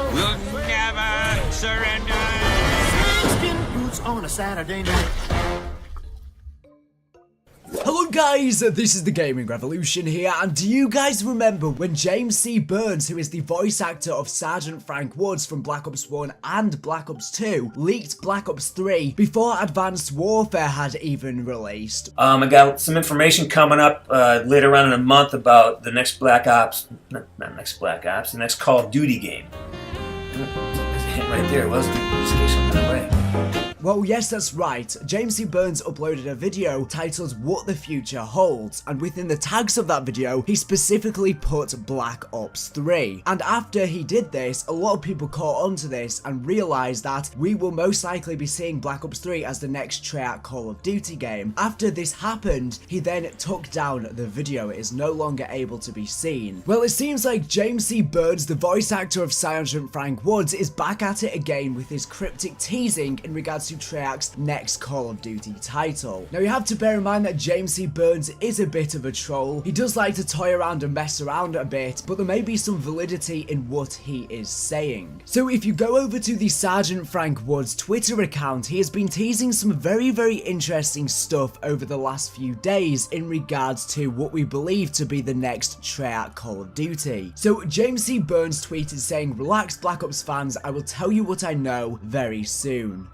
We'll never surrender. Skin boots on a Saturday night. Hello guys, this is the Gaming Revolution here, and do you guys remember when James C. Burns, who is the voice actor of Sergeant Frank Woods from Black Ops 1 and Black Ops 2, leaked Black Ops 3 before Advanced Warfare had even released? I got some information coming up later on in a month about the next Black Ops, not next Black Ops, the next Call of Duty game. Right there, it was just in case something away. Well, yes, that's right. James C. Burns uploaded a video titled What the Future Holds, and within the tags of that video, he specifically put Black Ops 3. And after he did this, a lot of people caught on to this and realized that we will most likely be seeing Black Ops 3 as the next Treyarch Call of Duty game. After this happened, he then took down the video. It is no longer able to be seen. Well, it seems like James C. Burns, the voice actor of Sergeant Frank Woods, is back at it again with his cryptic teasing in regards to Treyarch's next Call of Duty title. Now you have to bear in mind that James C. Burns is a bit of a troll. He does like to toy around and mess around a bit, but there may be some validity in what he is saying. So if you go over to the Sergeant Frank Woods Twitter account, he has been teasing some very interesting stuff over the last few days in regards to what we believe to be the next Treyarch Call of Duty. So James C. Burns tweeted saying, "Relax Black Ops fans, I will tell you what I know very soon. ...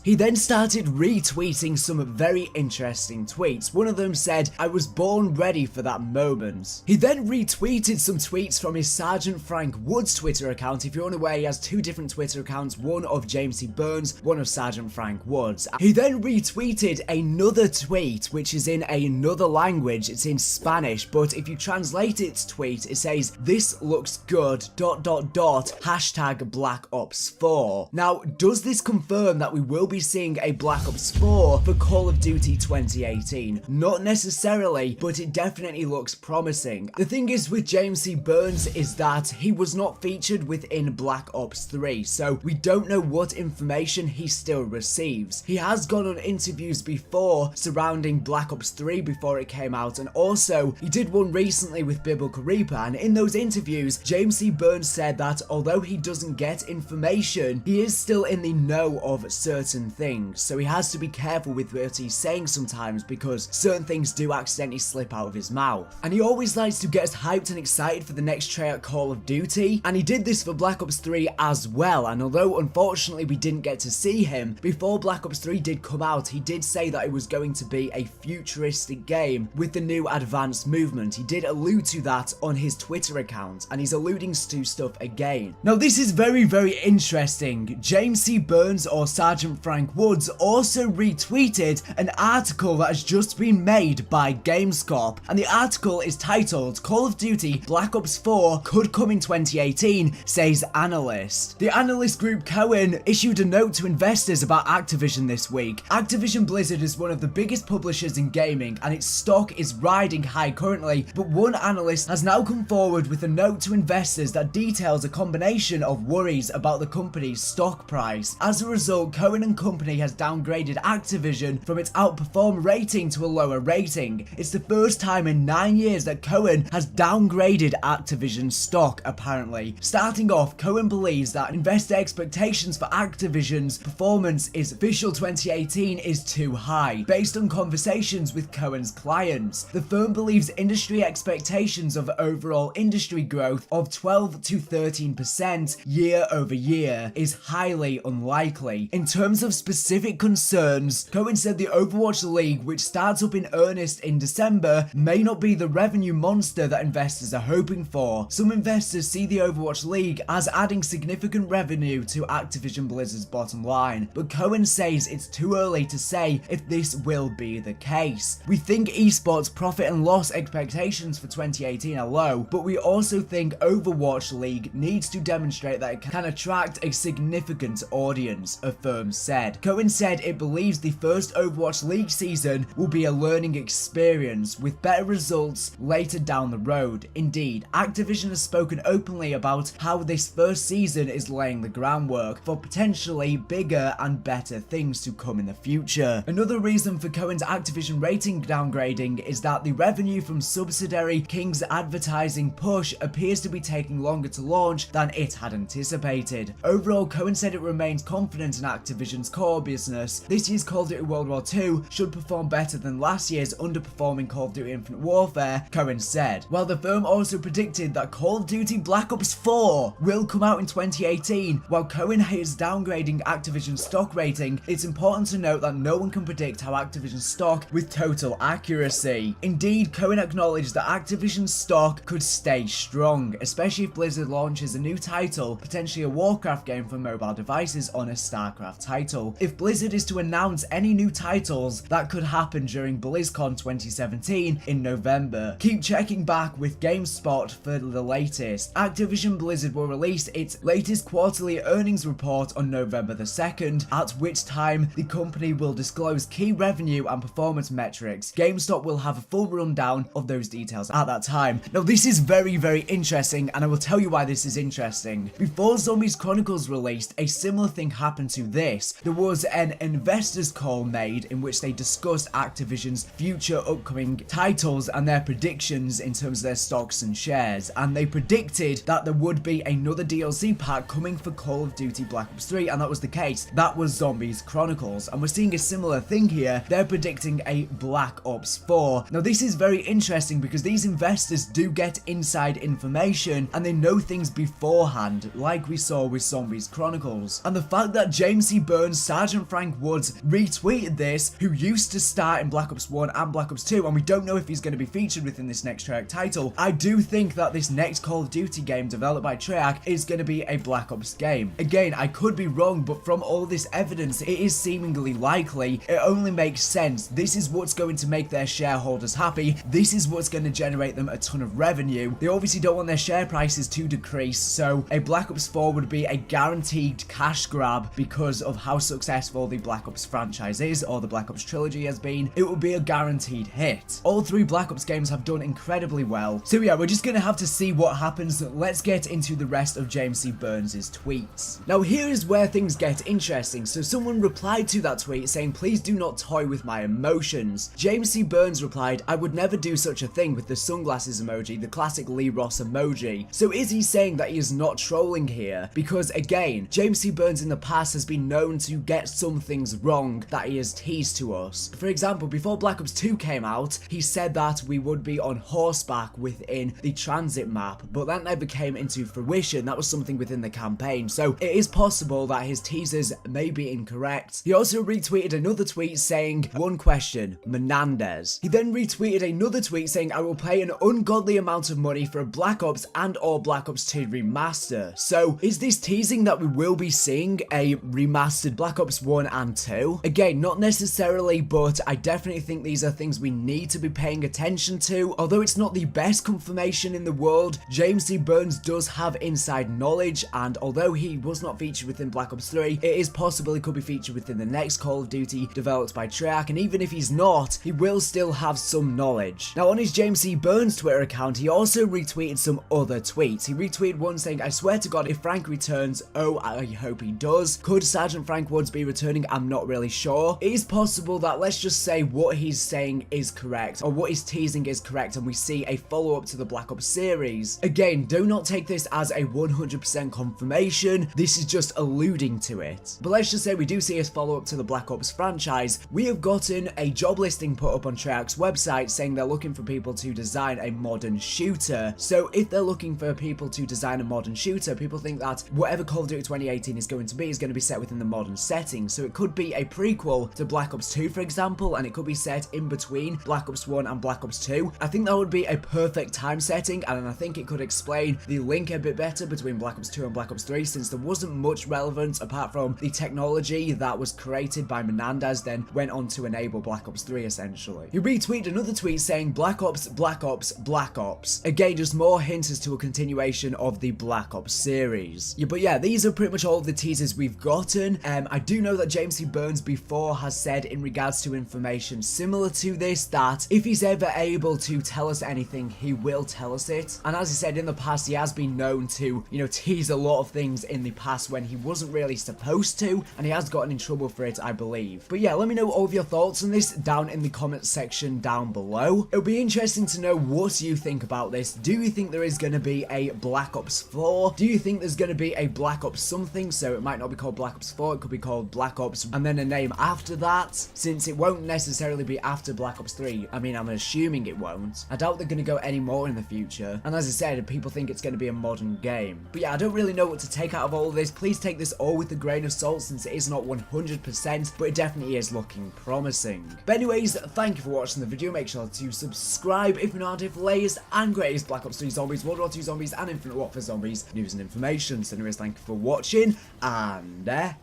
He then started retweeting some very interesting tweets. One of them said, "I was born ready for that moment." He then retweeted some tweets from his Sergeant Frank Woods Twitter account. If you're unaware, he has two different Twitter accounts, one of James C. Burns, one of Sergeant Frank Woods. He then retweeted another tweet, which is in another language. It's in Spanish, but if you translate its tweet, it says, "This looks good, ... hashtag Black Ops 4. Now, does this confirm that we will be seeing a Black Ops 4 for Call of Duty 2018? Not necessarily, but it definitely looks promising. The thing is with James C. Burns is that he was not featured within Black Ops 3, so we don't know what information he still receives. He has gone on interviews before surrounding Black Ops 3 before it came out, and also he did one recently with Biblical Reaper, and in those interviews, James C. Burns said that although he doesn't get information, he is still in the know of certain things, so he has to be careful with what he's saying sometimes because certain things do accidentally slip out of his mouth. And he always likes to get us hyped and excited for the next Treyarch Call of Duty, and he did this for Black Ops 3 as well. And although unfortunately we didn't get to see him, before Black Ops 3 did come out, he did say that it was going to be a futuristic game with the new advanced movement. He did allude to that on his Twitter account, and he's alluding to stuff again. Now this is very interesting. James C. Burns, or Sergeant Frank Woods, also retweeted an article that has just been made by GameScoop, and the article is titled "Call of Duty Black Ops 4 could come in 2018, says analyst." The analyst group Cohen issued a note to investors about Activision this week. Activision Blizzard is one of the biggest publishers in gaming, and its stock is riding high currently, but one analyst has now come forward with a note to investors that details a combination of worries about the company's stock price. As a result, Cohen and Company has downgraded Activision from its outperform rating to a lower rating. It's the first time in 9 years that Cohen has downgraded Activision's stock, apparently. Starting off, Cohen believes that investor expectations for Activision's performance is official 2018 is too high. Based on conversations with Cohen's clients, the firm believes industry expectations of overall industry growth of 12 to 13% year over year is highly unlikely. Duty. In terms of specific concerns, Cohen said the Overwatch League, which starts up in earnest in December, may not be the revenue monster that investors are hoping for. Some investors see the Overwatch League as adding significant revenue to Activision Blizzard's bottom line, but Cohen says it's too early to say if this will be the case. We think esports profit and loss expectations for 2018 are low, but we also think Overwatch League needs to demonstrate that it can attract a significant audience, a firm said. Cohen said it believes the first Overwatch League season will be a learning experience with better results later down the road. Indeed, Activision has spoken openly about how this first season is laying the groundwork for potentially bigger and better things to come in the future. Another reason for Cohen's Activision rating downgrading is that the revenue from subsidiary King's advertising push appears to be taking longer to launch than it had anticipated. Overall, Cohen said it remains confident in Activision's core business. This year's Call of Duty World War II should perform better than last year's underperforming Call of Duty Infinite Warfare, Cohen said. While the firm also predicted that Call of Duty Black Ops 4 will come out in 2018, while Cohen is downgrading Activision's stock rating, it's important to note that no one can predict how Activision's stock with total accuracy. Indeed, Cohen acknowledged that Activision's stock could stay strong, especially if Blizzard launches a new title, potentially a Warcraft game for mobile devices on a StarCraft title. If Blizzard is to announce any new titles, that could happen during BlizzCon 2017 in November. Keep checking back with GameSpot for the latest. Activision Blizzard will release its latest quarterly earnings report on November the 2nd, at which time the company will disclose key revenue and performance metrics. GameStop will have a full rundown of those details at that time. Now, this is very, very interesting, and I will tell you why this is interesting. Before Zombies Chronicles released, a similar thing happened to this. There was an investors call made in which they discussed Activision's future upcoming titles and their predictions in terms of their stocks and shares, and they predicted that there would be another DLC pack coming for Call of Duty Black Ops 3, and that was the case. That was Zombies Chronicles, and we're seeing a similar thing here. They're predicting a Black Ops 4. Now, this is very interesting because these investors do get inside information and they know things beforehand, like we saw with Zombies Chronicles. And the fact that James C. Burns, Sergeant Frank Woods retweeted this, who used to start in Black Ops 1 and Black Ops 2, and we don't know if he's going to be featured within this next Treyarch title. I do think that this next Call of Duty game developed by Treyarch is going to be a Black Ops game. Again, I could be wrong, but from all this evidence, it is seemingly likely. It only makes sense. This is what's going to make their shareholders happy. This is what's going to generate them a ton of revenue. They obviously don't want their share prices to decrease, so a Black Ops 4 would be a guaranteed cash grab because of how successful the Black Ops franchise is, or the Black Ops trilogy has been. It would be a guaranteed hit. All three Black Ops games have done incredibly well. So yeah, we're just going to have to see what happens. Let's get into the rest of James C. Burns' tweets. Now, here is where things get interesting. So someone replied to that tweet saying, "Please do not toy with my emotions." James C. Burns replied, "I would never do such a thing," with the sunglasses emoji, the classic Lee Ross emoji. So is he saying that he is not trolling here? Because again, James C. Burns in the past has been known to get some things wrong that he has teased to us. For example, before Black Ops 2 came out, he said that we would be on horseback within the transit map, but that never came into fruition. That was something within the campaign, so it is possible that his teasers may be incorrect. He also retweeted another tweet saying, "One question, Menendez." He then retweeted another tweet saying, "I will pay an ungodly amount of money for a Black Ops and or Black Ops 2 remaster." So is this teasing that we will be seeing a remastered Black Ops 1 and 2? Again, not necessarily, but I definitely think these are things we need to be paying attention to. Although it's not the best confirmation in the world, James C. Burns does have inside knowledge, and although he was not featured within Black Ops 3, it is possible he could be featured within the next Call of Duty developed by Treyarch, and even if he's not, he will still have some knowledge. Now, on his James C. Burns Twitter account, he also retweeted some other tweets. He retweeted one saying, "I swear to God, if Frank returns, oh, I hope he does. Could Sergeant Frank Woods be returning? I'm not really sure." It is possible that, let's just say, what he's saying is correct, or what he's teasing is correct, and we see a follow-up to the Black Ops series. Again, do not take this as a 100% confirmation. This is just alluding to it. But let's just say we do see a follow-up to the Black Ops franchise. We have gotten a job listing put up on Treyarch's website saying they're looking for people to design a modern shooter. So if they're looking for people to design a modern shooter, people think that whatever Call of Duty 2018 is going to be set set within the modern setting. So it could be a prequel to Black Ops 2, for example, and it could be set in between Black Ops 1 and Black Ops 2. I think that would be a perfect time setting, and I think it could explain the link a bit better between Black Ops 2 and Black Ops 3, since there wasn't much relevance apart from the technology that was created by Menendez, then went on to enable Black Ops 3 essentially. He retweeted another tweet saying Black Ops, Black Ops, Black Ops. Again, just more hints as to a continuation of the Black Ops series. Yeah, but yeah, these are pretty much all of the teasers we've gotten. I do know that James C. Burns before has said in regards to information similar to this that if he's ever able to tell us anything, he will tell us it. And as he said in the past, he has been known to, you know, tease a lot of things in the past when he wasn't really supposed to, and he has gotten in trouble for it, I believe. But yeah, let me know all of your thoughts on this down in the comment section down below. It'll be interesting to know what you think about this. Do you think there is going to be a Black Ops 4? Do you think there's going to be a Black Ops something? So it might not be called Black Ops 4, it could be called Black Ops and then a name after that, since it won't necessarily be after Black Ops 3. I mean, I'm assuming it won't. I doubt they're going to go any more in the future. And as I said, people think it's going to be a modern game. But yeah, I don't really know what to take out of all of this. Please take this all with a grain of salt, since it is not 100%, but it definitely is looking promising. But anyways, thank you for watching the video. Make sure to subscribe if you're not if latest and greatest Black Ops 3 zombies, World War 2 zombies, and Infinite Warfare zombies news and information. So anyways, thank you for watching, and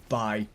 bye.